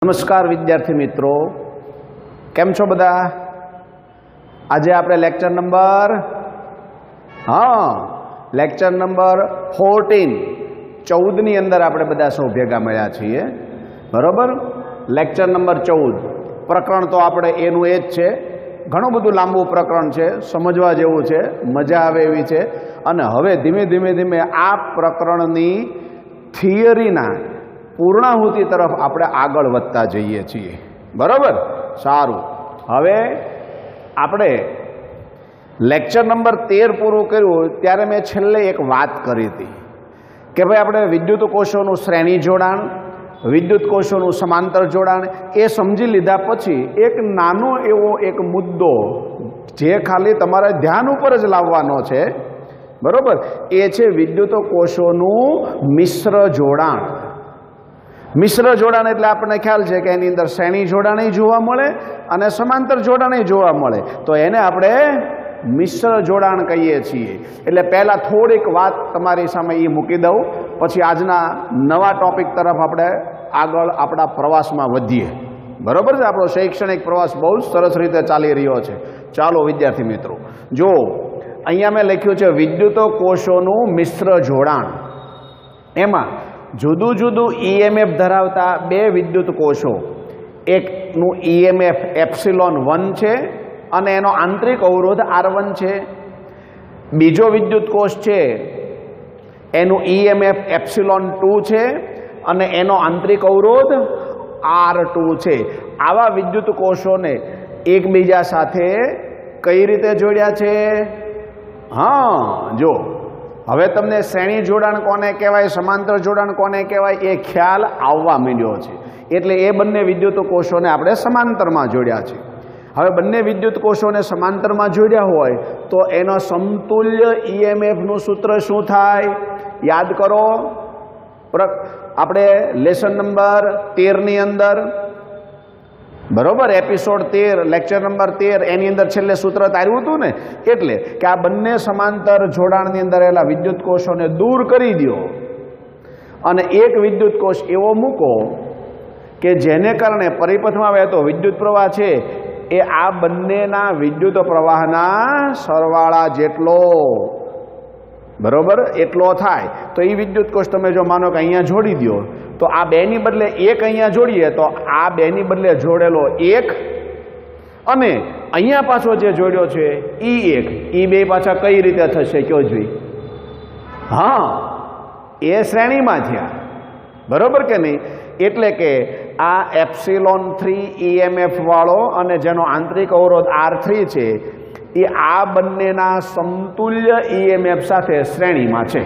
નમસ્કાર વિદ્યાર્થી મિત્રો, કેમ છો બધા? આજે આપણે લેક્ચર નંબર 14 ની અંદર આપણે બધા સૌ ભેગા મળ્યા છીએ, બરોબર? લેક્ચર નંબર 14 પ્રકરણ તો આપણે એનું એ જ છે. ઘણું બધું લાંબુ પ્રકરણ છે, સમજવા જેવું છે, મજા આવે એવી છે. અને હવે ધીમે ધીમે આ પ્રકરણની થિયરીના પૂર્ણાહુતિ તરફ આપણે આગળ વધતા જઈએ છીએ, બરાબર? સારું, હવે આપણે લેક્ચર નંબર 13 પૂરું કર્યું ત્યારે મેં છેલ્લે એક વાત કરી હતી કે ભાઈ આપણે વિદ્યુત કોષોનું શ્રેણી જોડાણ, વિદ્યુત કોષોનું સમાંતર જોડાણ એ સમજી લીધા પછી એક નાનો એવો એક મુદ્દો જે ખાલી તમારે ધ્યાન ઉપર જ લાવવાનો છે, બરાબર? એ છે વિદ્યુત કોષોનું મિશ્ર જોડાણ. મિશ્ર જોડાણ એટલે આપણને ખ્યાલ છે કે એની અંદર શ્રેણી જોડાણ જોવા મળે અને સમાંતર જોડાણ જોવા મળે, તો એને આપણે મિશ્ર જોડાણ કહીએ છીએ. એટલે પહેલાં થોડીક વાત તમારી સામે એ મૂકી દઉં, પછી આજના નવા ટોપિક તરફ આપણે આગળ આપણા પ્રવાસમાં વધીએ, બરાબર છે? આપણો શૈક્ષણિક પ્રવાસ બહુ સરસ રીતે ચાલી રહ્યો છે. ચાલો વિદ્યાર્થી મિત્રો, જો અહીંયા મેં લખ્યું છે વિદ્યુત કોષોનું મિશ્ર જોડાણ. એમાં જુદું જુદું EMF ધરાવતા બે વિદ્યુત કોષો, એકનું EMF ε1 છે અને એનો આંતરિક અવરોધ R1 છે. બીજો વિદ્યુત કોષ છે એનું EMF ε2 છે અને એનો આંતરિક અવરોધ R2 છે. આવા વિદ્યુત કોષોને એકબીજા સાથે કઈ રીતે જોડ્યા છે? જો હવે તમને શ્રેણી જોડાણ કોને કહેવાય, સમાંતર જોડાણ કોને કહેવાય એ ખ્યાલ આવવા માંડ્યો છે. એટલે એ બંને વિદ્યુત કોષોને આપણે સમાંતરમાં જોડ્યા છે. હવે બંને વિદ્યુત કોષોને સમાંતરમાં જોડ્યા હોય તો એનો સમતુલ્ય EMFનું સૂત્ર શું થાય? યાદ કરો, આપણે લેસન નંબર 13 ની અંદર, બરોબર, એપિસોડ 13 લેક્ચર નંબર 13 એની અંદર છેલ્લે સૂત્ર તાર્યું હતું ને, એટલે કે આ બંને સમાંતર જોડાણની અંદર રહેલા વિદ્યુત કોષોને દૂર કરી દો અને એક વિદ્યુત કોષ એવો મૂકો કે જેને કારણે પરિપથમાં વહેતો વિદ્યુત પ્રવાહ છે એ આ બંનેના વિદ્યુત પ્રવાહના સરવાળા જેટલો, બરોબર, એટલો થાય. તો એ વિદ્યુત કોષ તમે જો માનો કે અહીંયા જોડી દો તો આ બેની બદલે એક અહીંયા જોડીએ તો આ બેની બદલે જોડેલો એક અને અહીંયા પાછો જે જોડ્યો છે એક, એ બે પાછા કઈ રીતે થશે કયો જોઈ? એ શ્રેણીમાં થયા, બરોબર કે નહીં? એટલે કે આ ε3 EMF વાળો અને જેનો આંતરિક અવરોધ R3 છે એ આ બંનેના સમતુલ્ય EMF સાથે શ્રેણીમાં છે.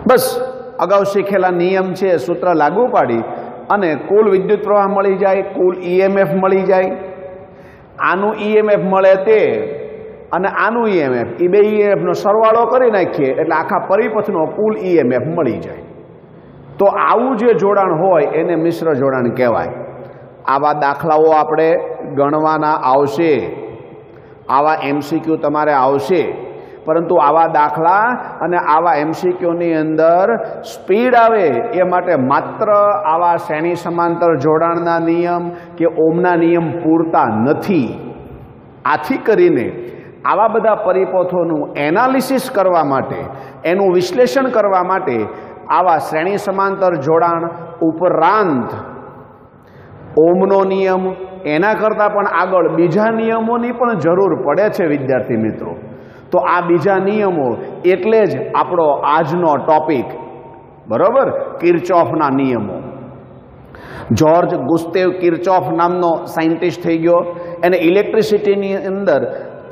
બસ અગાઉ શીખેલા નિયમ છે, સૂત્ર લાગુ પાડી અને કુલ વિદ્યુત પ્રવાહ મળી જાય, કુલ EMF મળી જાય. આનું EMF મળે તે અને આનું EMF, એ બે EMFનો સરવાળો કરી નાખીએ એટલે આખા પરિપથનો કુલ EMF મળી જાય. તો આવું જે જોડાણ હોય એને મિશ્ર જોડાણ કહેવાય. આવા દાખલાઓ આપણે ગણવાના આવશે, આવા MCQ તમારે આવશે, પરંતુ આવા દાખલા અને આવા MCQની અંદર સ્પીડ આવે એ માટે માત્ર આવા શ્રેણી સમાંતર જોડાણના નિયમ કે ઓમના નિયમ પૂરતા નથી. આથી કરીને આવા બધા પરિપથોનું એનાલિસિસ કરવા માટે, એનું વિશ્લેષણ કરવા માટે આવા શ્રેણી સમાંતર જોડાણ ઉપરાંત ઓમનો નિયમ, એના કરતાં પણ આગળ બીજા નિયમોની પણ જરૂર પડે છે વિદ્યાર્થી મિત્રો. તો આ બીજા નિયમો એટલે જ આપણો આજનો ટોપિક, બરોબર, કિર્ચોફના નિયમો. જ્યોર્જ ગુસ્ટેવ કિર્ચોફ નામનો સાયન્ટિસ્ટ થઈ ગયો. એને ઇલેક્ટ્રિસિટીની અંદર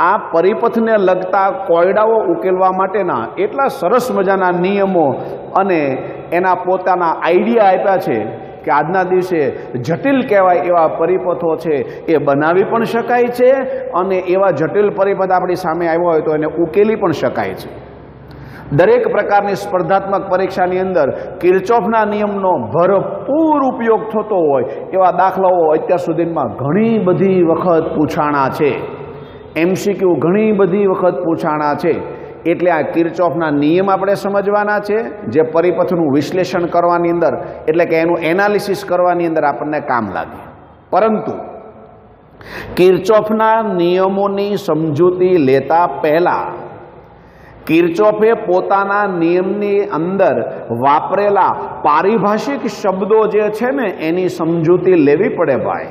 આ પરિપથને લગતા કોયડાઓ ઉકેલવા માટેના એટલા સરસ મજાના નિયમો અને એના પોતાના આઈડિયા આપ્યા છે કે આજના દિવસે જટિલ કહેવાય એવા પરિપથો છે એ બનાવી પણ શકાય છે અને એવા જટિલ પરિપથ આપણી સામે આવ્યો હોય તો એને ઉકેલી પણ શકાય છે. દરેક પ્રકારની સ્પર્ધાત્મક પરીક્ષાની અંદર કિર્ચોફના નિયમનો ભરપૂર ઉપયોગ થતો હોય એવા દાખલાઓ અત્યાર સુધીમાં ઘણી બધી વખત પૂછાણા છે. MCQ ઘણી બધી વખત પૂછાણા છે. એટલે આ કિર્ચોફના નિયમ આપણે સમજવાના છે, જે પરિપથનું વિશ્લેષણ કરવાની અંદર એટલે કે એનું એનાલિસિસ કરવાની અંદર આપણને કામ લાગે. પરંતુ કિર્ચોફના નિયમોની સમજૂતી લેતા પહેલા કિર્ચોફે પોતાના નિયમની અંદર વાપરેલા પારિભાષિક શબ્દો જે છે ને એની સમજૂતી લેવી પડે ભાઈ.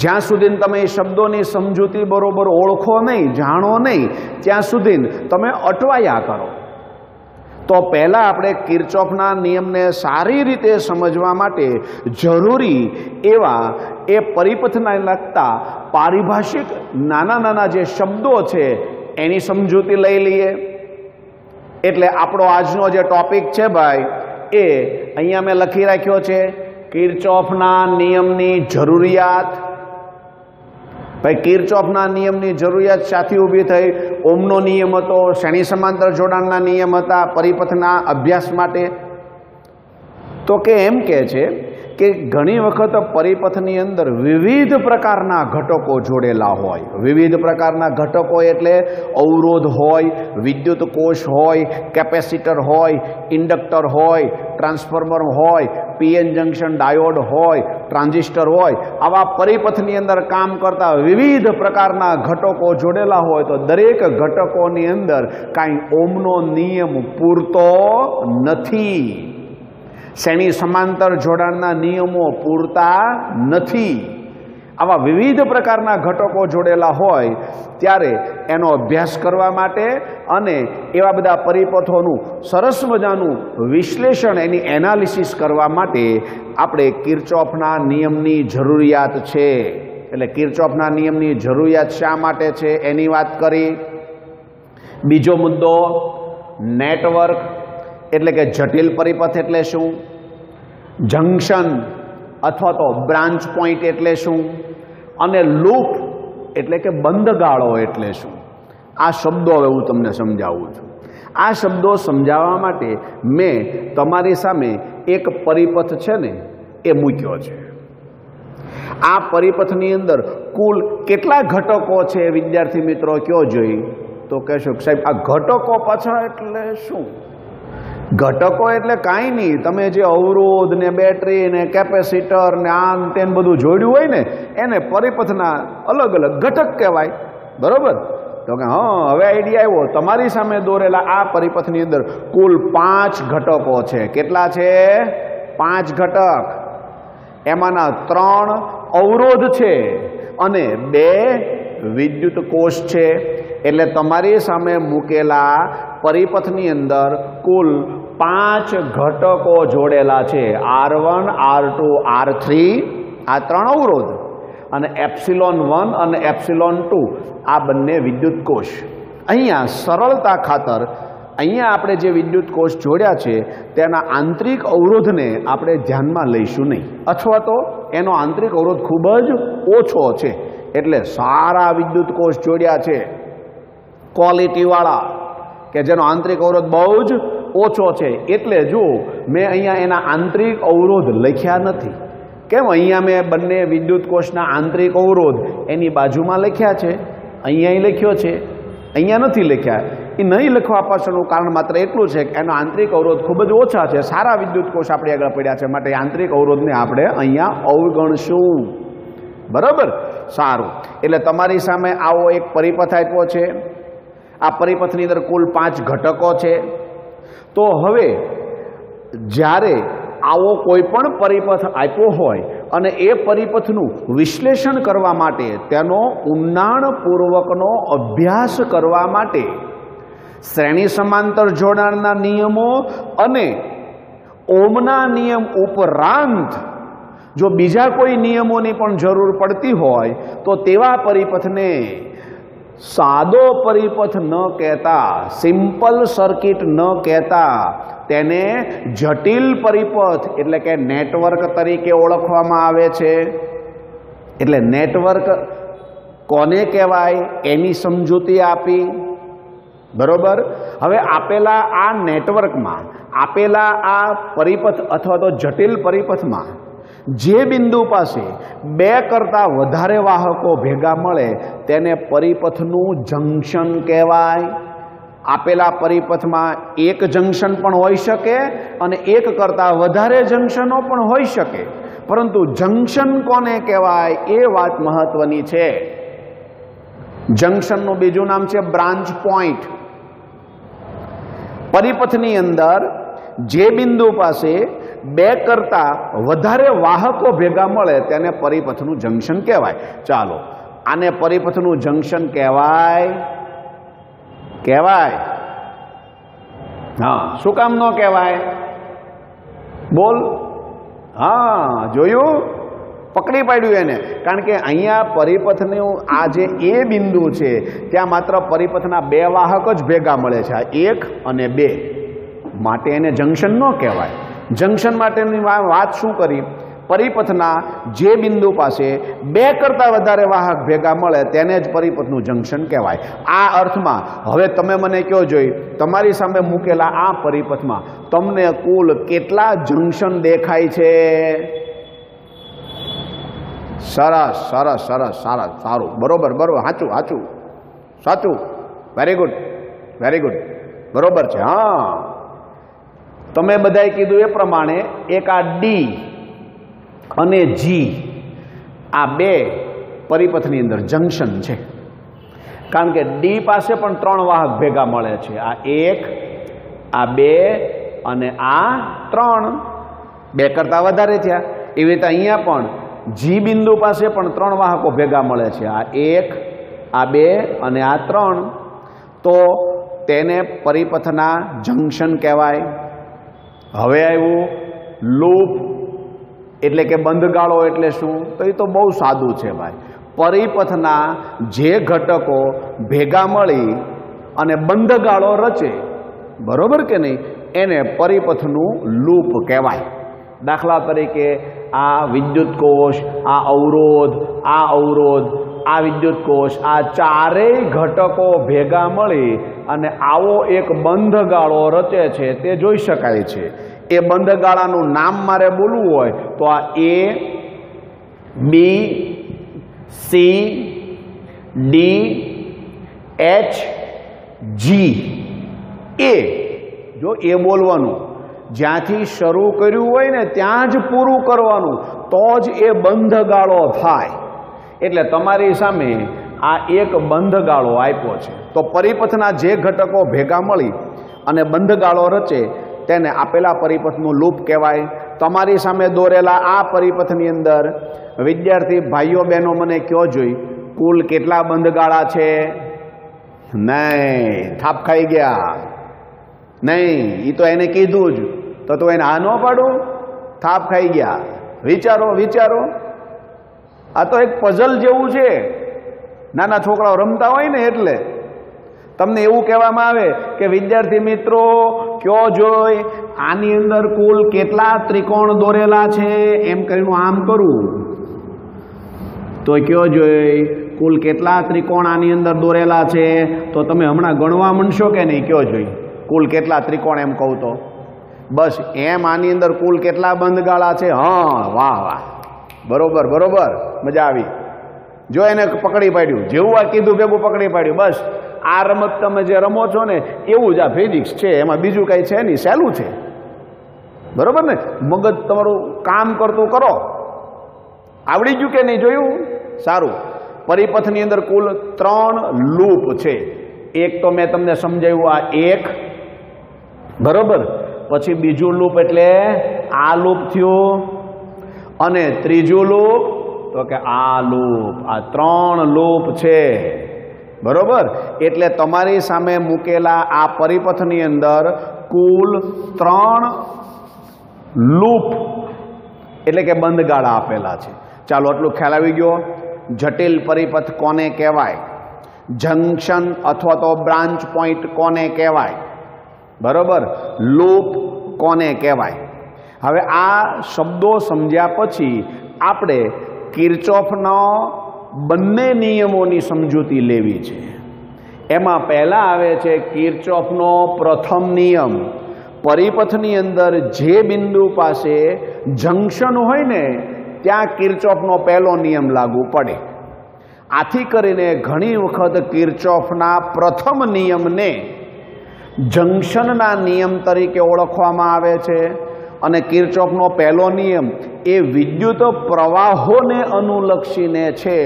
જ્યાં સુધી તમે એ શબ્દોની સમજૂતી બરોબર ઓળખો નહીં, જાણો નહીં, ત્યાં સુધી તમે અટવાયા કરો. તો પહેલાં આપણે કિર્ચોફના નિયમને સારી રીતે સમજવા માટે જરૂરી એવા એ પરિપથને લગતા પારિભાષિક નાના નાના જે શબ્દો છે એની સમજૂતી લઈ લઈએ. એટલે આપણો આજનો જે ટોપિક છે ભાઈ એ અહીંયા મેં લખી રાખ્યો છે, કિર્ચોફના નિયમની જરૂરિયાત. ભાઈ કિર્ચોફના નિયમની જરૂરિયાત સાથી ઊભી થઈ? ઓમનો નિયમ હતો, શ્રેણી સમાંતર જોડાણના નિયમ હતા પરિપથના અભ્યાસ માટે. તો કે એમ કહે છે કે ઘણી વખત પરિપથની અંદર વિવિધ પ્રકારના ઘટકો જોડેલા હોય. વિવિધ પ્રકારના ઘટકો એટલે અવરોધ હોય, વિદ્યુત કોષ હોય, કેપેસિટર હોય, ઇન્ડક્ટર હોય, ટ્રાન્સફોર્મર હોય, પીએન જંક્શન ડાયોડ હોય, ટ્રાન્ઝિસ્ટર હોય. આવા પરિપથની અંદર કામ કરતા વિવિધ પ્રકારના ઘટકો જોડેલા હોય તો દરેક ઘટકોની અંદર કાંઈ ઓમનો નિયમ પૂરતો નથી. શ્રેણી સમાંતર જોડાણના નિયમો પૂરતા નથી. આવા વિવિધ પ્રકારના ઘટકો જોડેલા હોય ત્યારે એનો અભ્યાસ કરવા માટે અને એવા બધા પરિપથોનું સરસ મજાનું વિશ્લેષણ, એની એનાલિસિસ કરવા માટે આપણે કિર્ચોફના નિયમની જરૂરિયાત છે. એટલે કિર્ચોફના નિયમની જરૂરિયાત શા માટે છે એની વાત કરી. બીજો મુદ્દો, નેટવર્ક એટલે કે જટિલ પરિપથ એટલે શું, જંક્શન અથવા તો બ્રાન્ચ પોઈન્ટ એટલે શું, અને લૂપ એટલે કે બંધગાળો એટલે શું. આ શબ્દો હવે હું તમને સમજાવું છું. આ શબ્દો સમજાવવા માટે મેં તમારી સામે એક પરિપથ છે ને એ મૂક્યો છે. આ પરિપથની અંદર કુલ કેટલા ઘટકો છે વિદ્યાર્થી મિત્રો કયો જોઈ? તો કહેશો સાહેબ આ ઘટકો પાછળ એટલે શું? ઘટકો એટલે કાંઈ નહીં, તમે જે અવરોધ ને બેટરી ને કેપેસિટર ને આન તેન બધું જોડ્યું હોય ને એને પરિપથના અલગ અલગ ઘટક કહેવાય. બરોબર? તો કે હા, હવે આઈડિયા આવ્યો. તમારી સામે દોરેલા આ પરિપથની અંદર કુલ 5 ઘટકો છે. કેટલા છે? 5 ઘટક. એમાંના 3 અવરોધ છે અને 2 વિદ્યુત કોષ છે. એટલે તમારી સામે મૂકેલા પરિપથની અંદર કુલ 5 ઘટકો જોડેલા છે. R1, R2, R3 આ 3 અવરોધ અને એપ્સિલોન 1 અને એપ્સિલોન 2 આ બંને વિદ્યુત કોષ. અહીંયા સરળતા ખાતર અહીંયા આપણે જે વિદ્યુત કોષ જોડ્યા છે તેના આંતરિક અવરોધને આપણે ધ્યાનમાં લઈશું નહીં, અથવા તો એનો આંતરિક અવરોધ ખૂબ જ ઓછો છે. એટલે સારા વિદ્યુત કોષ જોડ્યા છે, ક્વોલિટીવાળા, કે જેનો આંતરિક અવરોધ બહુ જ ઓછો છે. એટલે જો મેં અહીંયા એના આંતરિક અવરોધ લખ્યા નથી. કેમ? અહીંયા મેં બંને વિદ્યુત કોષના આંતરિક અવરોધ એની બાજુમાં લખ્યા છે, અહીંયા લખ્યો છે, અહીંયા નથી લખ્યા. એ નહીં લખવા પાછળનું કારણ માત્ર એટલું છે કે એનો આંતરિક અવરોધ ખૂબ જ ઓછા છે. સારા વિદ્યુત કોષ આપણે આગળ પડ્યા છે, માટે આંતરિક અવરોધને આપણે અહીંયા અવગણશું. બરાબર? સારું. એટલે તમારી સામે આવો એક પરિપથ આપ્યો છે. આ પરિપથની અંદર કુલ 5 ઘટકો છે. તો હવે જ્યારે આવો કોઈ પણ પરિપથ આપ્યો હોય અને એ પરિપથનું વિશ્લેષણ કરવા માટે, તેનો ઊંડાણપૂર્વકનો અભ્યાસ કરવા માટે શ્રેણી સમાંતર જોડાણના નિયમો અને ઓમના નિયમ ઉપરાંત જો બીજા કોઈ નિયમોની પણ જરૂર પડતી હોય તો તેવા પરિપથને સાદો પરિપથ ન કહેતા, સિમ્પલ સર્કિટ ન કહેતા, તેને જટિલ પરિપથ એટલે કે નેટવર્ક તરીકે ઓળખવામાં આવે છે. એટલે નેટવર્ક કોને કહેવાય એની સમજૂતી આપી. બરોબર? હવે આપેલા આ નેટવર્કમાં, આપેલા આ પરિપથ અથવા તો જટિલ પરિપથમાં જે બિંદુ પાસે 2 કરતાં વધારે વાહકો ભેગા મળે તેને પરિપથનું જંક્શન કહેવાય. આપેલા પરિપથમાં એક જંક્શન પણ હોઈ શકે અને એક કરતાં વધારે જંક્શનો પણ હોઈ શકે, પરંતુ જંક્શન કોને કહેવાય એ વાત મહત્વની છે. જંક્શનનું બીજું નામ છે બ્રાન્ચ પોઈન્ટ. પરિપથની અંદર જે બિંદુ પાસે બે કરતાં વધારે વાહકો ભેગા મળે તેને પરિપથનું જંક્શન કહેવાય. ચાલો, આને પરિપથનું જંક્શન કહેવાય? કહેવાય. હા, શું કામ ન કહેવાય? બોલ. હા, જોયું? પકડી પાડ્યું એને. કારણ કે અહીંયા પરિપથનું આ જે એ બિંદુ છે ત્યાં માત્ર પરિપથના બે વાહક જ ભેગા મળે છે, આ 1 અને 2, માટે એને જંક્શન ન કહેવાય. જંક્શન માટેની વાત શું કરી? પરિપથના જે બિંદુ પાસે બે કરતાં વધારે વાહક ભેગા મળે તેને જ પરિપથનું જંક્શન કહેવાય. આ અર્થમાં હવે તમે મને કહો જોઈ, તમારી સામે મૂકેલા આ પરિપથમાં તમને કુલ કેટલા જંક્શન દેખાય છે? સરસ સરસ સરસ, સરસ, સારું, બરોબર, બરોબર, સાચું સાચું સાચું, વેરી ગુડ, વેરી ગુડ, બરોબર છે. હા, તમે બધાએ કીધું એ પ્રમાણે એક આ ડી અને જી, આ બે પરિપથની અંદર જંક્શન છે. કારણ કે ડી પાસે પણ 3 વાહક ભેગા મળે છે, આ 1, આ 2 અને આ 3, 2 કરતાં વધારે થયા. એવી રીતે અહીંયા પણ જી બિંદુ પાસે પણ 3 વાહકો ભેગા મળે છે, આ 1, આ 2 અને આ 3. તો તેને પરિપથના જંક્શન કહેવાય. હવે આવ્યું લૂપ, એટલે કે બંધગાળો. એટલે શું? તો એ તો બહુ સાદું છે ભાઈ. પરિપથના જે ઘટકો ભેગા મળી અને બંધગાળો રચે, બરોબર કે નહીં, એને પરિપથનું લૂપ કહેવાય. દાખલા તરીકે આ વિદ્યુત કોષ, આ અવરોધ, આ અવરોધ, આ વિદ્યુત કોષ, આ ચારેય ઘટકો ભેગા મળી અને આવો એક બંધગાળો રચે છે તે જોઈ શકાય છે. એ બંધગાળાનું નામ મારે બોલવું હોય તો આ A, B, C, D, H, G, A. જો એ બોલવાનું, જ્યાંથી શરૂ કર્યું હોય ને ત્યાં જ પૂરું કરવાનું, તો જ એ બંધગાળો થાય. એટલે તમારી સામે આ એક બંધગાળો આપ્યો છે. તો પરિપથના જે ઘટકો ભેગા મળી અને બંધગાળો રચે તેને આપેલા પરિપથનું લૂપ કહેવાય. તમારી સામે દોરેલા આ પરિપથની અંદર વિદ્યાર્થી ભાઈઓ બહેનો મને કહો જોઈ, કુલ કેટલા બંધગાળા છે? નહીં, થાપ ખાઈ ગયા. નહીં, એ તો એને કીધું જ, તો એને આ ન પાડું? થાપ ખાઈ ગયા. વિચારો, વિચારો. આ તો એક પઝલ જેવું છે. નાના છોકરાઓ રમતા હોય ને એટલે તમને એવું કહેવામાં આવે કે વિદ્યાર્થી મિત્રો કયો જોઈ, આની અંદર કુલ કેટલા ત્રિકોણ દોરેલા છે? એમ કરીને આમ કરું તો કયો જોઈ, કુલ કેટલા ત્રિકોણ આની અંદર દોરેલા છે? તો તમે હમણાં ગણવા માંડશો કે નહીં? કયો જોઈ, કુલ કેટલા ત્રિકોણ એમ કહું તો? બસ એમ આની અંદર કુલ કેટલા બંધગાળા છે? હા, વાહ વાહ, બરોબર બરોબર, મજા આવી. જો એને પકડી પાડ્યું, જેવું આ કીધું ભેગું પકડી પાડ્યું. બસ આ રમત તમે જે રમો છો ને એવું જ આ ફિઝિક્સ છે, એમાં બીજું કંઈ છે નહીં, સહેલું છે. બરોબર ને? મગજ તમારું કામ કરતું કરો. આવડી ગયું કે નહીં? જોયું? સારું. પરિપથની અંદર કુલ 3 લૂપ છે. એક તો મેં તમને સમજાવ્યું, આ 1, બરોબર. પછી બીજું લૂપ એટલે આ લૂપ થયું, અને ત્રીજું લૂપ તો કે આ લૂપ. આ 3 લૂપ છે, બરોબર. એટલે તમારી સામે મૂકેલા આ પરિપથની અંદર કુલ 3 લૂપ એટલે કે બંધગાળા આપેલા છે. ચાલો, આટલું ખ્યાલ આવી ગયો. જટિલ પરિપથ કોને કહેવાય? જંક્શન અથવા તો બ્રાન્ચ પોઈન્ટ કોને કહેવાય? બરોબર. લૂપ કોને કહેવાય? હવે આ શબ્દો સમજ્યા પછી આપણે કિર્ચોફનો બંને નિયમોની સમજૂતી લેવી છે. એમાં પહેલા આવે છે કિર્ચોફનો પ્રથમ નિયમ. પરિપથની અંદર જે બિંદુ પાસે જંક્શન હોય ને ત્યાં કિર્ચોફનો પહેલો નિયમ લાગુ પડે. આથી કરીને ઘણી વખત કિર્ચોફના પ્રથમ નિયમને જંક્શનના નિયમ તરીકે ઓળખવામાં આવે છે અને કિર્ચોફનો પહેલો નિયમ એ વિદ્યુત પ્રવાહોને અનુલક્ષીને છે,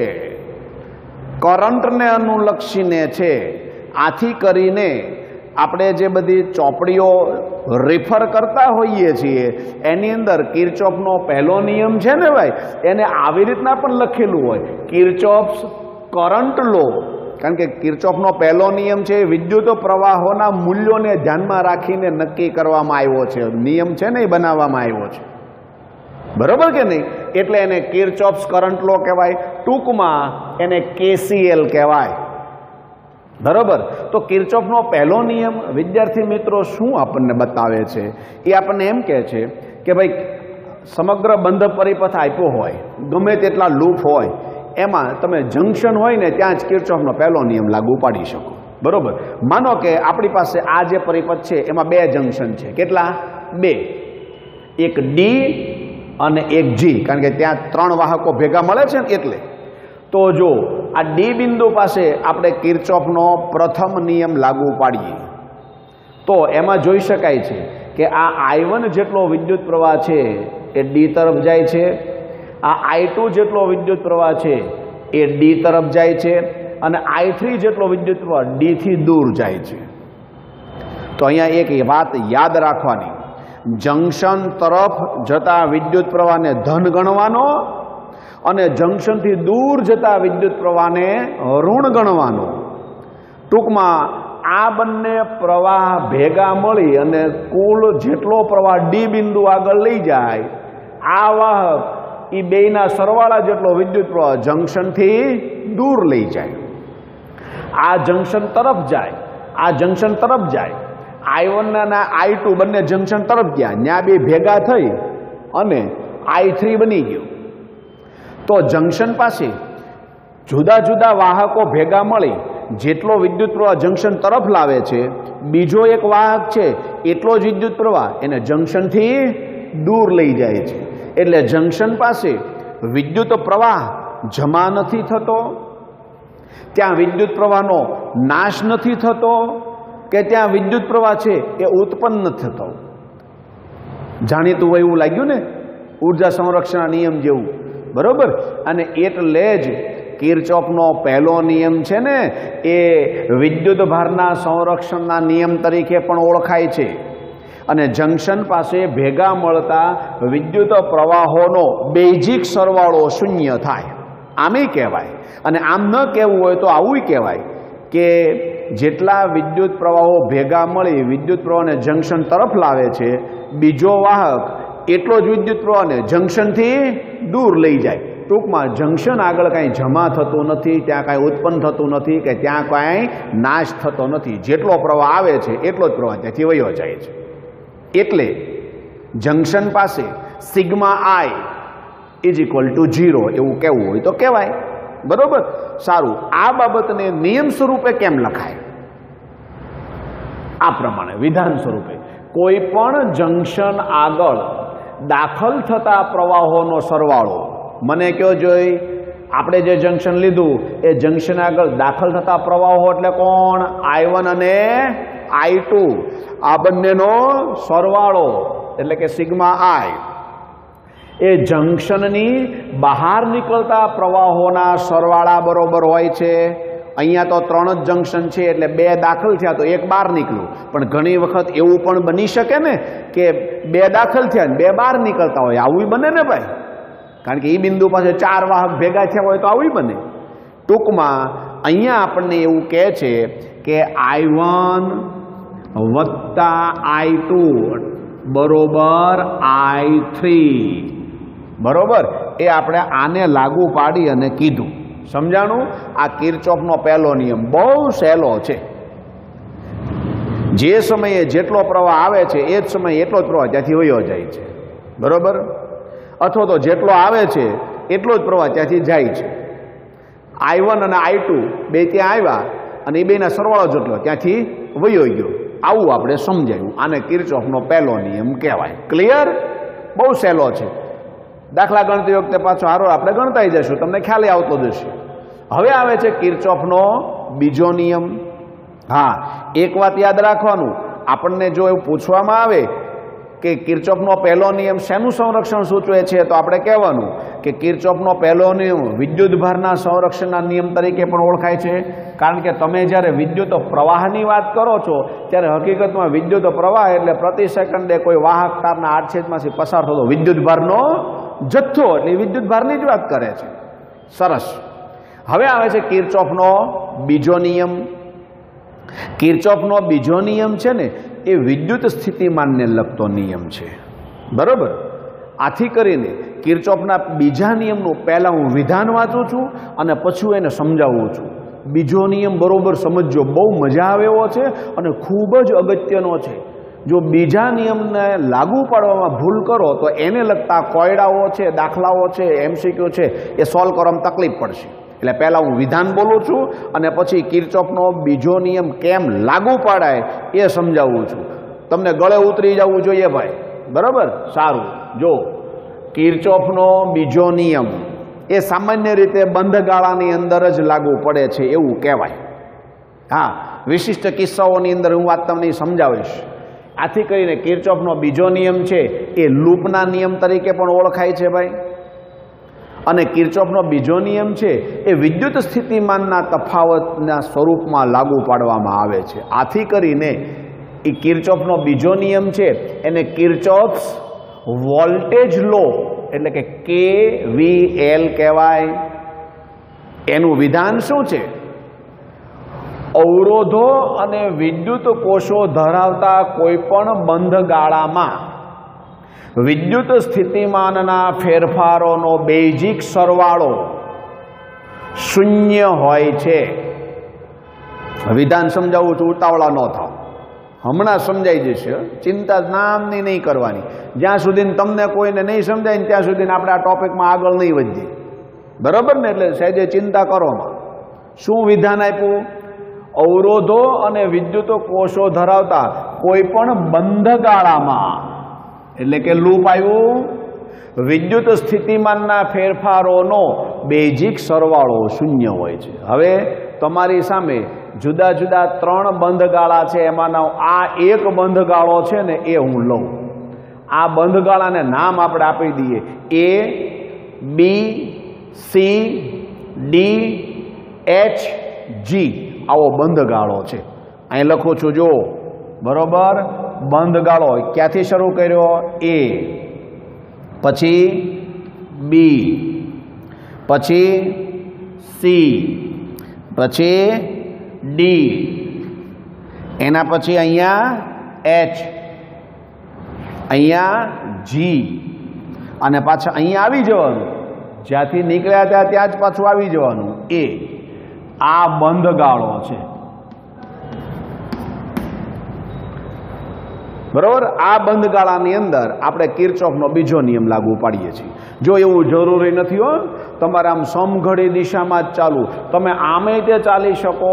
કરંટને અનુલક્ષીને છે. આથી કરીને આપણે જે બધી ચોપડીઓ રેફર કરતા હોઈએ છીએ એની અંદર કિર્ચોફનો પહેલો નિયમ છે ને ભાઈ, એને આવી રીતના પણ લખેલું હોય, કિર્ચોફ્સ કરંટ લો. કારણ કે કિર્ચોફનો પહેલો નિયમ છે એ વિદ્યુત પ્રવાહોના મૂલ્યોને ધ્યાનમાં રાખીને નક્કી કરવામાં આવ્યો છે, નિયમ છે ને એ બનાવવામાં આવ્યો છે, બરોબર કે નહીં? એટલે એને કિર્ચોફ્સ કરંટ લો કહેવાય, ટૂંકમાં એને KCL કહેવાય, બરોબર. તો કિર્ચોફનો પહેલો નિયમ વિદ્યાર્થી મિત્રો શું આપણને બતાવે છે? એ આપણને એમ કહે છે કે ભાઈ સમગ્ર બંધ પરિપથ આપ્યો હોય, ગમે તેટલા લૂપ હોય, એમાં તમે જંક્શન હોય ને ત્યાં જ કિર્ચોફનો પહેલો નિયમ લાગુ પાડી શકો, બરોબર. માનો કે આપણી પાસે આ જે પરિપથ છે એમાં બે જંક્શન છે. કેટલા? બે. એક D અને એક G, કારણ કે ત્યાં ત્રણ વાહકો ભેગા મળે છે ને એટલે. તો જો આ D બિંદુ પાસે આપણે કિર્ચોફનો પ્રથમ નિયમ લાગુ પાડીએ તો એમાં જોઈ શકાય છે કે આ I1 જેટલો વિદ્યુત પ્રવાહ છે એ D તરફ જાય છે, આ I2 જેટલો વિદ્યુત પ્રવાહ છે એ D તરફ જાય છે, અને I3 જેટલો વિદ્યુત પ્રવાહ D થી દૂર જાય છે. તો અહીંયા એક વાત યાદ રાખવાની, જંક્શન તરફ જતા વિદ્યુત પ્રવાહને ધન ગણવાનો અને જંક્શનથી દૂર જતા વિદ્યુત પ્રવાહને ઋણ ગણવાનો. ટૂંકમાં આ બંને પ્રવાહ ભેગા મળી અને કુલ જેટલો પ્રવાહ D બિંદુ આગળ લઈ જાય, આ વાહક એ બેયના સરવાળા જેટલો વિદ્યુત પ્રવાહ જંક્શનથી દૂર લઈ જાય. આ જંક્શન તરફ જાય, આ જંક્શન તરફ જાય, I1 અને I2 બંને જંક્શન તરફ ગયા, ત્યાં બે ભેગા થઈ અને I3 બની ગયું. તો જંક્શન પાસે જુદા જુદા વાહકો ભેગા મળી જેટલો વિદ્યુત પ્રવાહ જંક્શન તરફ લાવે છે, બીજો એક વાહક છે એટલો જ વિદ્યુત પ્રવાહ એને જંક્શનથી દૂર લઈ જાય છે. એટલે જંક્શન પાસે વિદ્યુત પ્રવાહ જમા નથી થતો, ત્યાં વિદ્યુત પ્રવાહનો નાશ નથી થતો, કે ત્યાં વિદ્યુત પ્રવાહ છે એ ઉત્પન્ન નથી થતો. જાણીતું હોય એવું લાગ્યું ને, ઉર્જા સંરક્ષણના નિયમ જેવું, બરોબર. અને એટલે જ કિર્ચોફનો પહેલો નિયમ છે ને એ વિદ્યુત ભારના સંરક્ષણના નિયમ તરીકે પણ ઓળખાય છે. અને જંક્શન પાસે ભેગા મળતા વિદ્યુત પ્રવાહોનો બેઝિક સરવાળો શૂન્ય થાય, આમે કહેવાય. અને આમ ન કહેવું હોય તો આવું કહેવાય કે જેટલા વિદ્યુત પ્રવાહો ભેગા મળી વિદ્યુત પ્રવાહને જંક્શન તરફ લાવે છે, બીજો વાહક એટલો જ વિદ્યુત પ્રવાહને જંક્શનથી દૂર લઈ જાય. ટૂંકમાં જંક્શન આગળ કાંઈ જમા થતું નથી, ત્યાં કાંઈ ઉત્પન્ન થતું નથી, કે ત્યાં કાંઈ નાશ થતો નથી. જેટલો પ્રવાહ આવે છે એટલો જ પ્રવાહ ત્યાંથી વયો જાય છે. એટલે જંક્શન પાસે સિગ્મા I = 0 એવું કહેવું હોય તો કહેવાય, બરોબર. સારું, આ બાબતને નિયમ સ્વરૂપે કેમ લખાય? આ પ્રમાણે વિધાન સ્વરૂપે કોઈ પણ જંક્શન આગળ દાખલ થતા પ્રવાહોનો સરવાળો, મને કયો જોઈ, આપણે જે જંક્શન લીધું એ જંક્શન આગળ દાખલ થતા પ્રવાહો એટલે કોણ? I1 અને I2, આ બંનેનો સરવાળો એટલે કે સિગ્મા I એ જંક્શનની બહાર નીકળતા પ્રવાહોના સરવાળા બરોબર હોય છે. અહીંયા તો 3 જ જંક્શન છે એટલે 2 દાખલ થયા તો 1 બહાર નીકળ્યું, પણ ઘણી વખત એવું પણ બની શકે ને કે 2 દાખલ થયા ને 2 બહાર નીકળતા હોય. આવું બને ને ભાઈ, કારણ કે એ બિંદુ પાસે 4 વાહક ભેગા થયા હોય તો આવું બને. ટૂંકમાં અહીંયા આપણને એવું કહે છે કે I1 વત્તા I2 બરોબર I3, બરોબર. એ આપણે આને લાગુ પાડી અને કીધું. સમજાણું? આ કિર્ચોફનો પહેલો નિયમ બહુ સહેલો છે. જે સમયે જેટલો પ્રવાહ આવે છે એ જ સમયે એટલો જ પ્રવાહ ત્યાંથી વયો જાય છે, બરોબર. અથવા તો જેટલો આવે છે એટલો જ પ્રવાહ ત્યાંથી જાય છે. I1 અને I2 બે ત્યાં આવ્યા અને એ બેના સરવાળો જેટલો ત્યાંથી વયો ગયો. આવું આપણે સમજાયું. આને કિર્ચોફનો પહેલો નિયમ કહેવાય. ક્લિયર? બહુ સહેલો છે. દાખલા ગણતી વખતે પાછો હારો આપણે ગણતાઈ જશું, તમને ખ્યાલ આવતો જશે. હવે આવે છે કિર્ચોફનો બીજો નિયમ. હા, એક વાત યાદ રાખવાનું, આપણને જો એવું પૂછવામાં આવે કે કિર્ચોફનો પહેલો નિયમ શેનું સંરક્ષણ સૂચવે છે, તો આપણે કહેવાનું કે કિર્ચોફનો પહેલો નિયમ વિદ્યુતભારના સંરક્ષણના નિયમ તરીકે પણ ઓળખાય છે. કારણ કે તમે જ્યારે વિદ્યુત પ્રવાહની વાત કરો છો ત્યારે હકીકતમાં વિદ્યુત પ્રવાહ એટલે પ્રતિ સેકન્ડે કોઈ વાહક તારના આડછેદમાંથી પસાર થતો વિદ્યુતભારનો જથ્થો, એટલે વિદ્યુતભારની જ વાત કરે છે. સરસ. હવે આવે છે કિર્ચોફનો બીજો નિયમ. કિર્ચોફનો બીજો નિયમ છે ને એ વિદ્યુત સ્થિતિમાનને લગતો નિયમ છે, બરોબર. આથી કરીને કિર્ચોફના બીજા નિયમનું પહેલાં હું વિધાન વાંચું છું અને પછી એને સમજાવું છું. બીજો નિયમ બરોબર સમજજો, બહુ મજા આવે એવો છે અને ખૂબ જ અગત્યનો છે. જો બીજા નિયમને લાગુ પાડવામાં ભૂલ કરો તો એને લગતા કોયડાઓ છે, દાખલાઓ છે, MCQ છે, એ સોલ્વ કરવામાં તકલીફ પડશે. એટલે પહેલાં હું વિધાન બોલું છું અને પછી કિર્ચોફનો બીજો નિયમ કેમ લાગુ પાડાય એ સમજાવું છું. તમને ગળે ઉતરી જવું જોઈએ ભાઈ, બરાબર? સારું. જો કિર્ચોફનો બીજો નિયમ એ સામાન્ય રીતે બંધ ગાળાની અંદર જ લાગુ પડે છે એવું કહેવાય. હા, વિશિષ્ટ કિસ્સાઓની અંદર હું વાત તમને સમજાવીશ. આથી કરીને કિર્ચોફનો બીજો નિયમ છે એ લૂપના નિયમ તરીકે પણ ઓળખાય છે ભાઈ. અને કિર્ચોફનો બીજો નિયમ છે એ વિદ્યુત સ્થિતિમાનના તફાવતના સ્વરૂપમાં લાગુ પાડવામાં આવે છે. આથી કરીને એ કિર્ચોફનો બીજો નિયમ છે એને કિર્ચોફ્સ વોલ્ટેજ લો એટલે કે KVL કહેવાય. એનું વિધાન શું છે? અવરોધો અને વિદ્યુત કોષો ધરાવતા કોઈ પણ બંધ ગાળામાં વિદ્યુત સ્થિતિમાનના ફેરફારોનો બેઝિક સરવાળો શૂન્ય હોય છે. વિધાન સમજાવું છું, ઉતાવળા ન થાવ, હમણાં સમજાઈ જશે. ચિંતા નામની નહીં કરવાની. જ્યાં સુધી તમને કોઈને નહીં સમજાય ને ત્યાં સુધી આપણે આ ટોપિકમાં આગળ નહીં વધીએ, બરાબર ને? એટલે સહેજે ચિંતા કરોમાં. શું વિધાન આપ્યું? અવરોધો અને વિદ્યુત કોષો ધરાવતા કોઈ પણ બંધ ગાળામાં એટલે કે લૂપ આવ્યું, વિદ્યુત સ્થિતિમાનના ફેરફારોનો બેઝિક સરવાળો શૂન્ય હોય છે. હવે તમારી સામે જુદા જુદા 3 બંધ ગાળા છે, એમાંનો આ એક બંધ ગાળો છે ને એ હું લઉં. આ બંધ ગાળાને નામ આપણે આપી દઈએ ABCDHG. આવો બંધ ગાળો છે. અહીં લખું છું, જો બરોબર. બંધ ગાળો ક્યાંથી શરૂ કર્યો? A, પછી B, પછી C, પછી D, એના પછી અહીંયા H, અહીંયા G અને પાછા અહીંયા આવી જવાનું. જ્યાંથી નીકળ્યા ત્યાં ત્યાં જ પાછું આવી જવાનું A. આ બંધ ગાળો છે, બરાબર. આ બંધ ગાળાની અંદર આપણે કિર્ચોફનો બીજો નિયમ લાગુ પાડીએ છીએ. જો એવું જરૂરી નથી હો, તમારે આમ સમઘડી દિશામાં જ ચાલુ. તમે આમે તે ચાલી શકો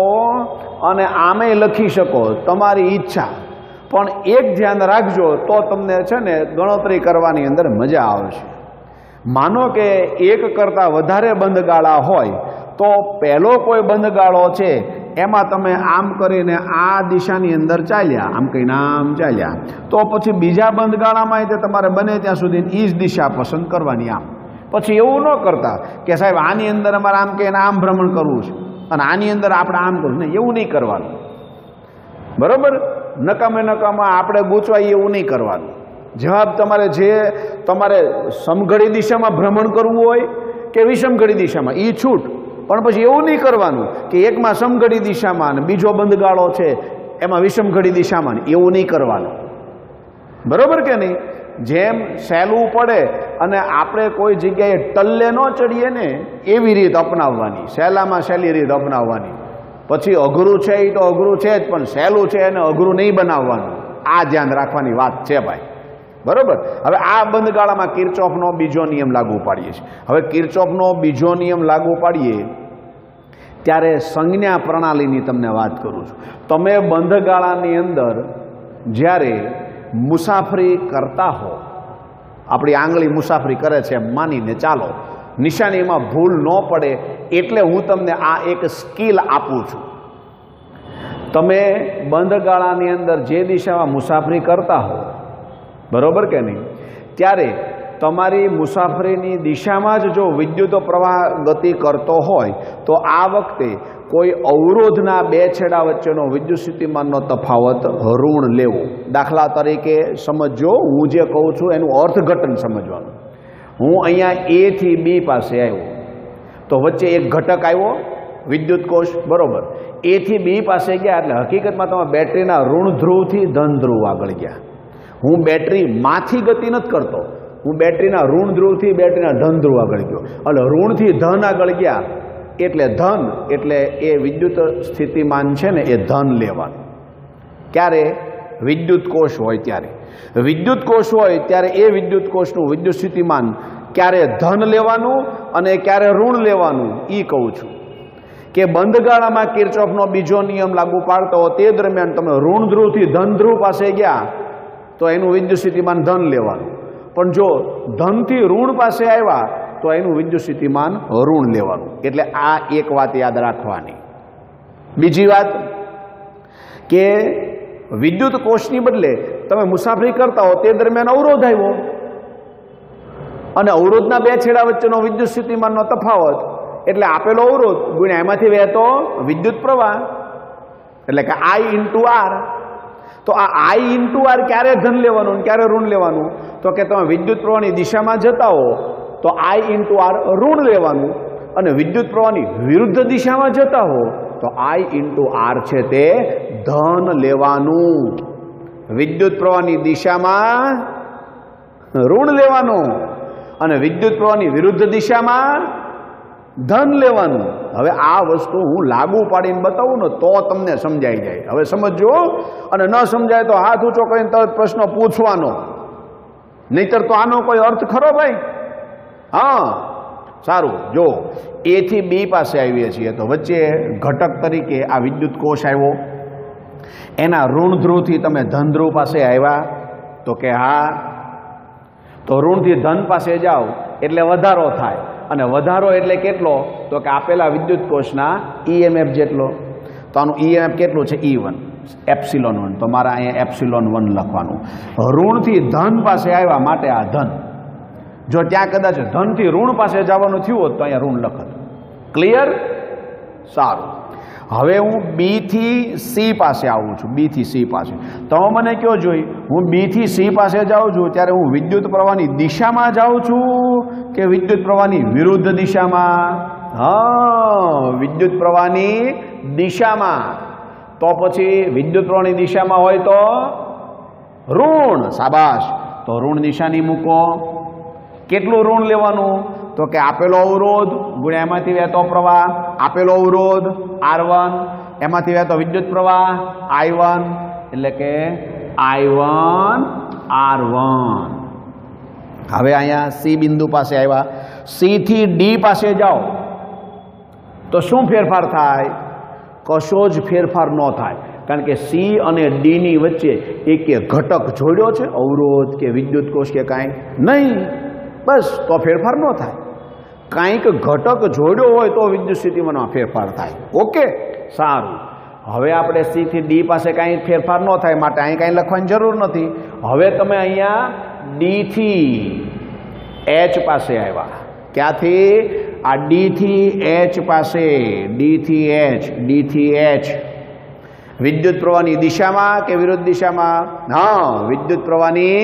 અને આમે લખી શકો, તમારી ઈચ્છા. પણ એક ધ્યાન રાખજો તો તમને છે ને ગણતરી કરવાની અંદર મજા આવશે. માનો કે એક કરતાં વધારે બંધ ગાળા હોય તો પહેલો કોઈ બંધ ગાળો છે એમાં તમે આમ કરીને આ દિશાની અંદર ચાલ્યા, આમ કહીને આમ ચાલ્યા, તો પછી બીજા બંધ ગાળામાં તે તમારે બને ત્યાં સુધી એ જ દિશા પસંદ કરવાની. આમ પછી એવું ન કરતા કે સાહેબ આની અંદર અમારે આમ કહીને આમ ભ્રમણ કરવું છે અને આની અંદર આપણે આમ કરવું, નહીં, એવું નહીં કરવાનું, બરાબર. નકામા આપણે ગૂંચવાઈએ એવું નહીં કરવાનું. જવાબ તમારે સમઘડી દિશામાં ભ્રમણ કરવું હોય કે વિષમઘડી દિશામાં, એ છૂટ. પણ પછી એવું નહીં કરવાનું કે એકમાં સમઘડી દિશામાં અને બીજો બંધ ગાળો છે એમાં વિષમઘડી દિશામાં, એવું નહીં કરવાનું, બરાબર કે નહીં? જેમ સહેલું પડે અને આપણે કોઈ જગ્યાએ ટલ્લે ન ચડીએ ને એવી રીત અપનાવવાની, સહેલામાં સહેલી રીત અપનાવવાની. પછી અઘરું છે એ તો અઘરું છે જ, પણ સહેલું છે એને અઘરું નહીં બનાવવાનું. આ ધ્યાન રાખવાની વાત છે ભાઈ, બરોબર. હવે આ બંધ ગાળામાં કિર્ચોફનો બીજો નિયમ લાગુ પાડીએ છીએ. હવે કિર્ચોફનો બીજો નિયમ લાગુ પાડીએ ત્યારે સંજ્ઞા પ્રણાલીની તમને વાત કરું છું. તમે બંધ ગાળાની અંદર જ્યારે મુસાફરી કરતા હો, આપણી આંગળી મુસાફરી કરે છે એમ માનીને ચાલો, નિશાનીમાં ભૂલ ન પડે એટલે હું તમને આ એક સ્કિલ આપું છું. તમે બંધ ગાળાની અંદર જે દિશામાં મુસાફરી કરતા હો, બરોબર કે નહીં, ત્યારે તમારી મુસાફરીની દિશામાં જ જો વિદ્યુત પ્રવાહ ગતિ કરતો હોય તો આ વખતે કોઈ અવરોધના બે છેડા વચ્ચેનો વિદ્યુત સ્થિતિમાનનો તફાવત ઋણ લેવો. દાખલા તરીકે સમજો, હું જે કહું છું એનું અર્થઘટન સમજવાનું. હું અહીંયા A થી B પાસે આવ્યો તો વચ્ચે એક ઘટક આવ્યો વિદ્યુત કોષ, બરોબર. A થી B પાસે ગયા એટલે હકીકતમાં તમે બેટરીના ઋણ ધ્રુવથી ધન ધ્રુવ આગળ ગયા. હું બેટરીમાંથી ગતિ નથી કરતો, હું બેટરીના ઋણ ધ્રુવથી બેટરીના ધન ધ્રુવ આગળ ગયો. એટલે ઋણથી ધન આગળ ગયા એટલે ધન, એટલે એ વિદ્યુત સ્થિતિમાન છે ને એ ધન લેવાનું. ક્યારે? વિદ્યુત કોષ હોય ત્યારે. વિદ્યુત કોષ હોય ત્યારે એ વિદ્યુત કોષનું વિદ્યુત સ્થિતિમાન ક્યારે ધન લેવાનું અને ક્યારે ઋણ લેવાનું એ કહું છું. કે બંધ ગાળામાં કિર્ચોફનો બીજો નિયમ લાગુ પાડતો તે દરમિયાન તમે ઋણ ધ્રુવથી ધન ધ્રુવ પાસે ગયા તો એનું વિદ્યુત સ્થિતિમાન ધન લેવાનું. પણ જો ધનથી ઋણ પાસે આવ્યા તો એનું વિદ્યુત સ્થિતિમાન ઋણ લેવાનું. એટલે આ એક વાત યાદ રાખવાની. બીજી વાત કે વિદ્યુત કોષની બદલે તમે મુસાફરી કરતા હો તે દરમિયાન અવરોધ આવ્યો અને અવરોધના બે છેડા વચ્ચેનો વિદ્યુત સ્થિતિમાનનો તફાવત એટલે આપેલો અવરોધ ગુણ્યા એમાંથી વહેતો વિદ્યુત પ્રવાહ એટલે કે I ઇન્ટુ R. તો આ I ઇન્ટુ R ક્યારે ધન લેવાનું ક્યારે ઋણ લેવાનું? તો કે તમે વિદ્યુત પ્રવાહની દિશામાં જતા હો તો I ઇન્ટુ R ઋણ લેવાનું અને વિદ્યુત પ્રવાહની વિરુદ્ધ દિશામાં જતા હો તો I ઇન્ટુ R છે તે ધન લેવાનું. વિદ્યુત પ્રવાહની દિશામાં ઋણ લેવાનું અને વિદ્યુત પ્રવાહની વિરુદ્ધ દિશામાં ધન લેવાનું. હવે આ વસ્તુ હું લાગુ પાડીને બતાવું ને તો તમને સમજાઈ જાય. હવે સમજો, અને ન સમજાય તો હાથ ઊંચો કરીને તરત પ્રશ્ન પૂછવાનો, નહીતર તો આનો કોઈ અર્થ ખરો ભાઈ? હા, સારું. જો A થી B પાસે આવીએ છીએ તો વચ્ચે ઘટક તરીકે આ વિદ્યુત કોષ આવ્યો. એના ઋણ ધ્રુવથી તમે ધન ધ્રુવ પાસે આવ્યા તો કે હા. તો ઋણથી ધન પાસે જાઓ એટલે વધારો થાય, અને વધારો એટલે કેટલો? તો કે આપેલા વિદ્યુત કોષના EMF જેટલો. તો આનું EMF કેટલું છે? E1 epsilon 1. તો મારે અહીંયા એપ્સિલોન 1 લખવાનું. ઋણથી ધન પાસે આવ્યા માટે આ ધન. જો ત્યાં કદાચ ધનથી ઋણ પાસે જવાનું થયું હોત તો અહીંયા ઋણ લખત. ક્લિયર? સારું. હવે હું B થી C પાસે આવું છું. B થી C પાસે તો મને કયો જોઈ, હું B થી C પાસે જાઉં છું ત્યારે હું વિદ્યુત પ્રવાહની દિશામાં જાઉં છું કે વિદ્યુત પ્રવાહની વિરુદ્ધ દિશામાં? હા, વિદ્યુત પ્રવાહની દિશામાં. તો પછી વિદ્યુત પ્રવાહની દિશામાં હોય તો ઋણ. શાબાશ. તો ઋણ નિશાની મૂકો. કેટલું ઋણ લેવાનું? તો કે આપેલો અવરોધ ગુણ્યા એમાંથી વહેતો પ્રવાહ. આપેલો અવરોધ R1, એમાંથી વહેતો વિદ્યુત પ્રવાહ I1, એટલે કે I1 R1. હવે અહીંયા C બિંદુ પાસે આવ્યા. C થી D પાસે જાઓ તો શું ફેરફાર થાય? કશો જ ફેરફાર ન થાય, કારણ કે C અને D ની વચ્ચે એક ઘટક જોડ્યો છે, અવરોધ કે વિદ્યુત કોષ કે કાંઈ નહીં. બસ, તો ફેરફાર ન થાય. કાંઈક ઘટક જોડ્યો હોય તો વિદ્યુત સ્થિતિમાનમાં ફેરફાર થાય. ઓકે, સારું. હવે આપણે C થી D પાસે કાંઈ ફેરફાર ન થાય માટે અહીં કાંઈ લખવાની જરૂર નથી. હવે તમે અહીંયા D થી H પાસે આવ્યા. ક્યાંથી? આ D થી H પાસે. D થી H વિદ્યુત પ્રવાહની દિશામાં કે વિરુદ્ધ દિશામાં? હા, વિદ્યુત પ્રવાહની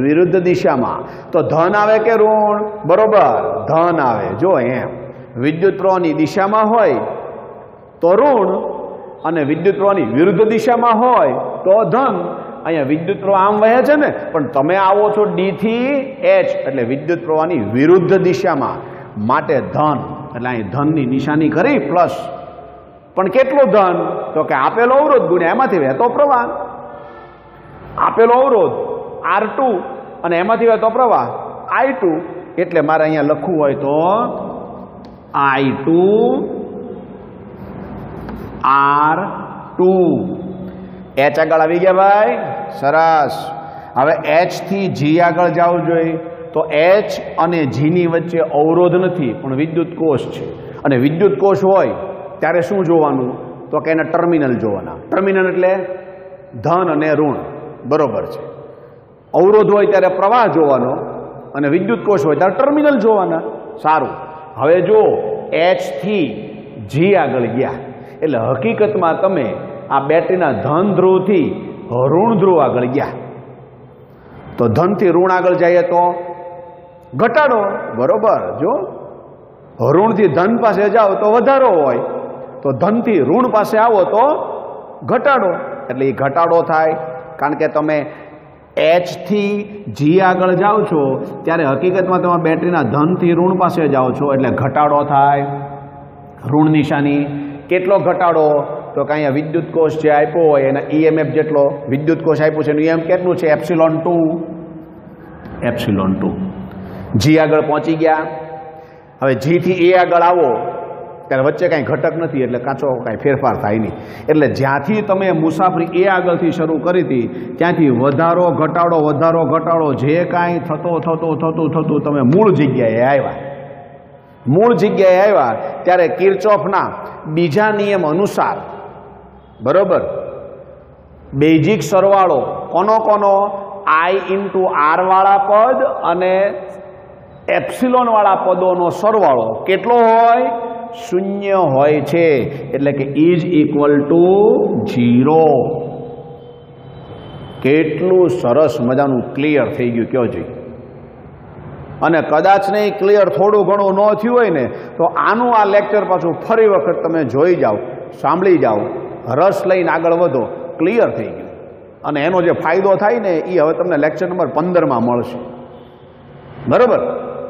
વિરુદ્ધ દિશામાં. તો ધન આવે કે ઋણ? બરોબર, ધન આવે. જો એમ વિદ્યુત પ્રવાહની દિશામાં હોય તો ઋણ અને વિદ્યુત પ્રવાહની વિરુદ્ધ દિશામાં હોય તો ધન. અહીંયા વિદ્યુત પ્રવાહ આમ વહે છે ને, પણ તમે આવો છો D થી H એટલે વિદ્યુત પ્રવાહની વિરુદ્ધ દિશામાં માટે ધન. એટલે અહીં ધનની નિશાની કરી પ્લસ. પણ કેટલું ધન? તો કે આપેલો અવરોધ ગુણ્યા એમાંથી વહેતો પ્રવાહ. આપેલો અવરોધ R2 અને એમાંથી વહેતો પ્રવાહ I2. એટલે મારે અહીંયા લખવું હોય તો I2 R2. H આગળ આવી ગયા ભાઈ? સરસ. હવે H થી G આગળ જવું જોઈએ તો H અને G ની વચ્ચે અવરોધ નથી પણ વિદ્યુત કોષ છે. અને વિદ્યુત કોષ હોય ત્યારે શું જોવાનું? તો તો કે એના ટર્મિનલ જોવાના. ટર્મિનલ એટલે ધન અને ઋણ, બરોબર છે. અવરોધ હોય ત્યારે પ્રવાહ જોવાનો અને વિદ્યુત કોષ હોય ત્યારે ટર્મિનલ જોવાના. સારું, હવે જો H થી G આગળ ગયા એટલે હકીકતમાં તમે આ બેટરીના ધન ધ્રુવથી ઋણ ધ્રુવ આગળ ગયા. તો ધનથી ઋણ આગળ જઈએ તો ઘટાડો, બરોબર. જો ઋણથી ધન પાસે જાઓ તો વધારો હોય, તો ધનથી ઋણ પાસે આવો તો ઘટાડો, એટલે એ ઘટાડો થાય. કારણ કે તમે H થી G આગળ જાઓ છો ત્યારે હકીકતમાં તમે બેટરીના ધનથી ઋણ પાસે જાઓ છો એટલે ઘટાડો થાય. ઋણ નિશાની કેટલો ઘટાડો? તો કે અહીંયા વિદ્યુત કોષ જે આપ્યો હોય એના EMF જેટલો વિદ્યુત કોષ આપ્યું છે એનું EMF કેટલું છે? ε2. G આગળ પહોંચી ગયા. હવે G થી A આગળ આવો ત્યારે વચ્ચે કાંઈ ઘટક નથી એટલે કાચો કાંઈ ફેરફાર થાય નહીં. એટલે જ્યાંથી તમે મુસાફરી A આગળથી શરૂ કરી હતી ત્યાંથી વધારો ઘટાડો જે કાંઈ થતું તમે મૂળ જગ્યાએ આવ્યા ત્યારે કિર્ચોફના બીજા નિયમ અનુસાર, બરોબર, બેઝિક સરવાળો કોનો I × R વાળા પદ અને એપ્સિલોન વાળા પદોનો સરવાળો કેટલો હોય? 0 હોય છે. એટલે કે =0. કેટલું સરસ મજાનું ક્લિયર થઈ ગયું, કયો જોઈએ. અને કદાચ નહીં ક્લિયર થોડું ઘણું ન થયું હોય ને તો આનું આ લેક્ચર પાછું ફરી વખત તમે જોઈ જાઓ, સાંભળી જાઓ, રસ લઈને આગળ વધો. ક્લિયર થઈ ગયું. અને એનો જે ફાયદો થાય ને એ હવે તમને લેક્ચર નંબર 15માં મળશે, બરાબર.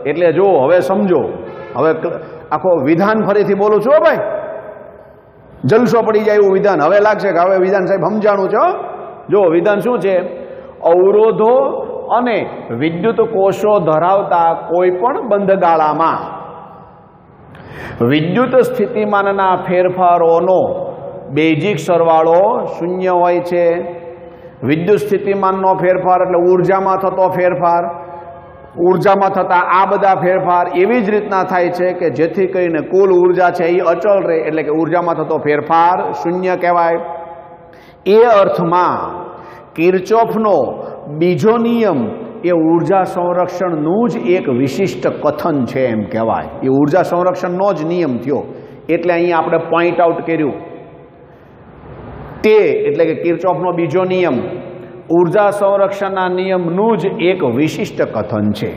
એટલે જો હવે સમજો, હવે આખો વિધાન ફરીથી બોલું છું ભાઈ, જલસો પડી જાય એવું વિધાન. હવે લાગશે કે હવે વિધાન સાહેબ સમજાણું છે. જો વિધાન શું છે? અવરોધો અને વિદ્યુત કોષો ધરાવતા કોઈ પણ બંધગાળામાં વિદ્યુત સ્થિતિમાનના ફેરફારોનો બેઝિક સરવાળો 0 હોય છે. વિદ્યુત સ્થિતિમાનનો ફેરફાર એટલે ઉર્જામાં થતો ફેરફાર, ઉર્જામાં થતા આ બધા ફેરફાર એવી જ રીતના થાય છે કે જેથી કરીને કુલ ઉર્જા છે એ અચળ રહે, એટલે કે ઉર્જામાં થતો ફેરફાર 0 કહેવાય. એ અર્થમાં કિર્ચોફનો બીજો નિયમ એ ઉર્જા સંરક્ષણનું જ એક વિશિષ્ટ કથન છે એમ કહેવાય. એ ઉર્જા સંરક્ષણનો જ નિયમ થયો. એટલે અહીંયા આપણે પોઈન્ટ આઉટ કર્યું તે, એટલે કે કિર્ચોફનો બીજો નિયમ ઉર્જા સંરક્ષણના નિયમનું જ એક વિશિષ્ટ કથન છે.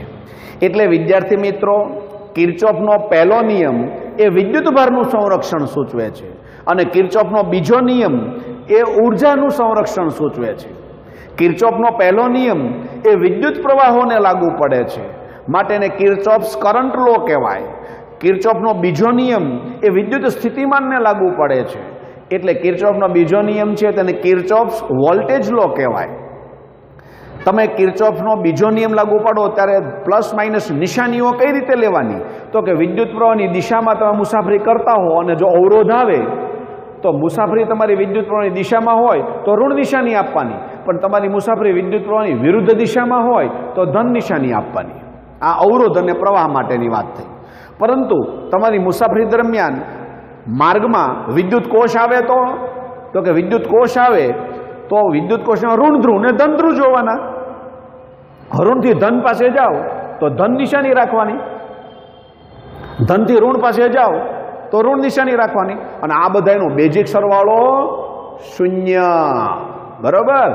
એટલે વિદ્યાર્થી મિત્રો, કિર્ચોફનો પહેલો નિયમ એ વિદ્યુતભારનું સંરક્ષણ સૂચવે છે અને કિર્ચોફનો બીજો નિયમ એ ઉર્જાનું સંરક્ષણ સૂચવે છે. કિર્ચોફનો પહેલો નિયમ એ વિદ્યુત પ્રવાહોને લાગુ પડે છે, માટે એને કિર્ચોફ્સ કરંટ લો કહેવાય. કિર્ચોફનો બીજો નિયમ એ વિદ્યુત સ્થિતિમાનને લાગુ પડે છે, એટલે કિર્ચોફનો બીજો નિયમ છે તેને કિર્ચોફ્સ વોલ્ટેજ લો કહેવાય. તમે કિર્ચોફનો બીજો નિયમ લાગુ પાડો ત્યારે પ્લસ માઇનસ નિશાનીઓ કઈ રીતે લેવાની? તો કે વિદ્યુત પ્રવાહની દિશામાં તમે મુસાફરી કરતા હો અને જો અવરોધ આવે તો મુસાફરી તમારી વિદ્યુત પ્રવાહની દિશામાં હોય તો ઋણ નિશાની આપવાની, પણ તમારી મુસાફરી વિદ્યુત પ્રવાહની વિરુદ્ધ દિશામાં હોય તો ધન નિશાની આપવાની. આ અવરોધ અને પ્રવાહ માટેની વાત થઈ. પરંતુ તમારી મુસાફરી દરમિયાન માર્ગમાં વિદ્યુત કોષ આવે તો કે વિદ્યુત કોષ આવે તો વિદ્યુત કોષના ઋણ ધ્રુવ ને ધન ધ્રુવ જોવાના. ઋણથી ધન પાસે જાઓ તો ધન નિશાની રાખવાની, ધનથી ઋણ પાસે જાઓ તો ઋણ નિશાની રાખવાની. અને આ બધાનો બેઝિક સરવાળો 0, બરોબર.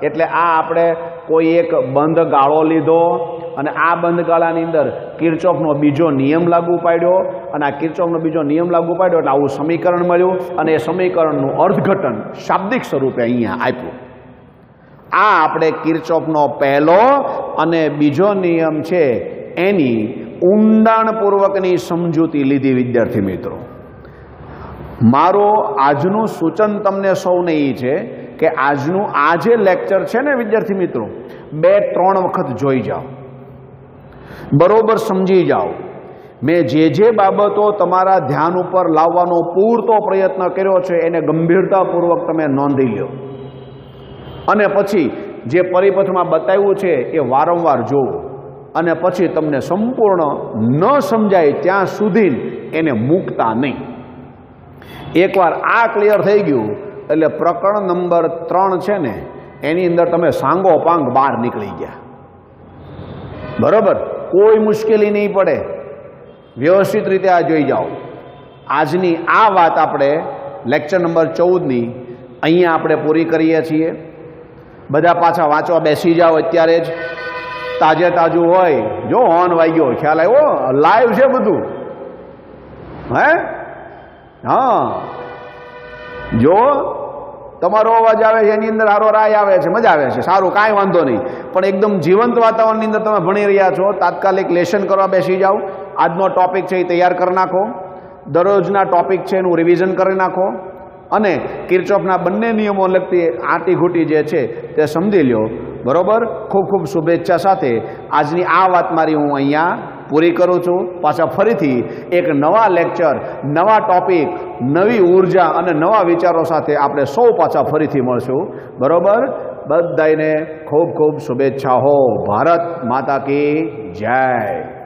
એટલે આ આપણે કોઈ એક બંધ ગાળો લીધો અને આ બંધ ગાળાની અંદર કિર્ચોફનો બીજો નિયમ લાગુ પાડ્યો અને આ કિર્ચોફનો બીજો નિયમ લાગુ પાડ્યો એટલે આવું સમીકરણ મળ્યું અને એ સમીકરણનું અર્થઘટન શાબ્દિક સ્વરૂપે અહીંયા આપ્યું. આ આપણે કિર્ચોફનો પહેલો અને બીજો નિયમ છે એની ઊંડાણપૂર્વકની સમજૂતી લીધી. વિદ્યાર્થી મિત્રો, મારો આજનું સૂચન તમને સૌને એ છે કે આજનું આ જે લેક્ચર છે ને વિદ્યાર્થી મિત્રો, 2-3 વખત જોઈ જાઓ, બરોબર સમજી જાઓ. મેં જે બાબતો તમારા ધ્યાન ઉપર લાવવાનો પૂરતો પ્રયત્ન કર્યો છે એને ગંભીરતાપૂર્વક તમે નોંધી લો અને પછી જે પરિપથમાં બતાવ્યું છે એ વારંવાર જોવો અને પછી તમને સંપૂર્ણ ન સમજાય ત્યાં સુધી એને મૂકતા નહીં. એકવાર આ ક્લિયર થઈ ગયું એટલે પ્રકરણ નંબર 3 છે ને એની અંદર તમે સાંગો પાંગ બહાર નીકળી ગયા. બરોબર, કોઈ મુશ્કેલી નહીં પડે. વ્યવસ્થિત રીતે આ જોઈ જાઓ. આજની આ વાત આપણે લેક્ચર નંબર 14ની અહીંયા આપણે પૂરી કરીએ છીએ. બધા પાછા વાંચવા બેસી જાઓ અત્યારે જ, તાજે તાજું હોય. જો હોર્ન વાગ્યો, ખ્યાલ આવ્યો, લાઈવ છે બધું. હે હા, જો તમારો અવાજ આવે છે એની અંદર હારો રાય આવે છે, મજા આવે છે, સારું, કાંઈ વાંધો નહીં. પણ એકદમ જીવંત વાતાવરણની અંદર તમે ભણી રહ્યા છો. તાત્કાલિક લેશન કરવા બેસી જાઓ. આજનો ટોપિક છે એ તૈયાર કરી નાખો. દરરોજના ટોપિક છે એનું રિવિઝન કરી નાખો અને કિર્ચોફના બંને નિયમો લગતી આંટીઘૂંટી જે છે તે સમજી લ્યો. બરોબર, ખૂબ ખૂબ શુભેચ્છા સાથે આજની આ વાત મારી હું અહીંયા પૂરી કરું છું. પાછા ફરીથી એક નવા લેક્ચર, નવા ટોપિક, નવી ઉર્જા અને નવા વિચારો સાથે આપણે સૌ પાછા ફરીથી મળશું. બરોબર, બધાને ખૂબ ખૂબ શુભેચ્છા હો. ભારત માતા કી જય.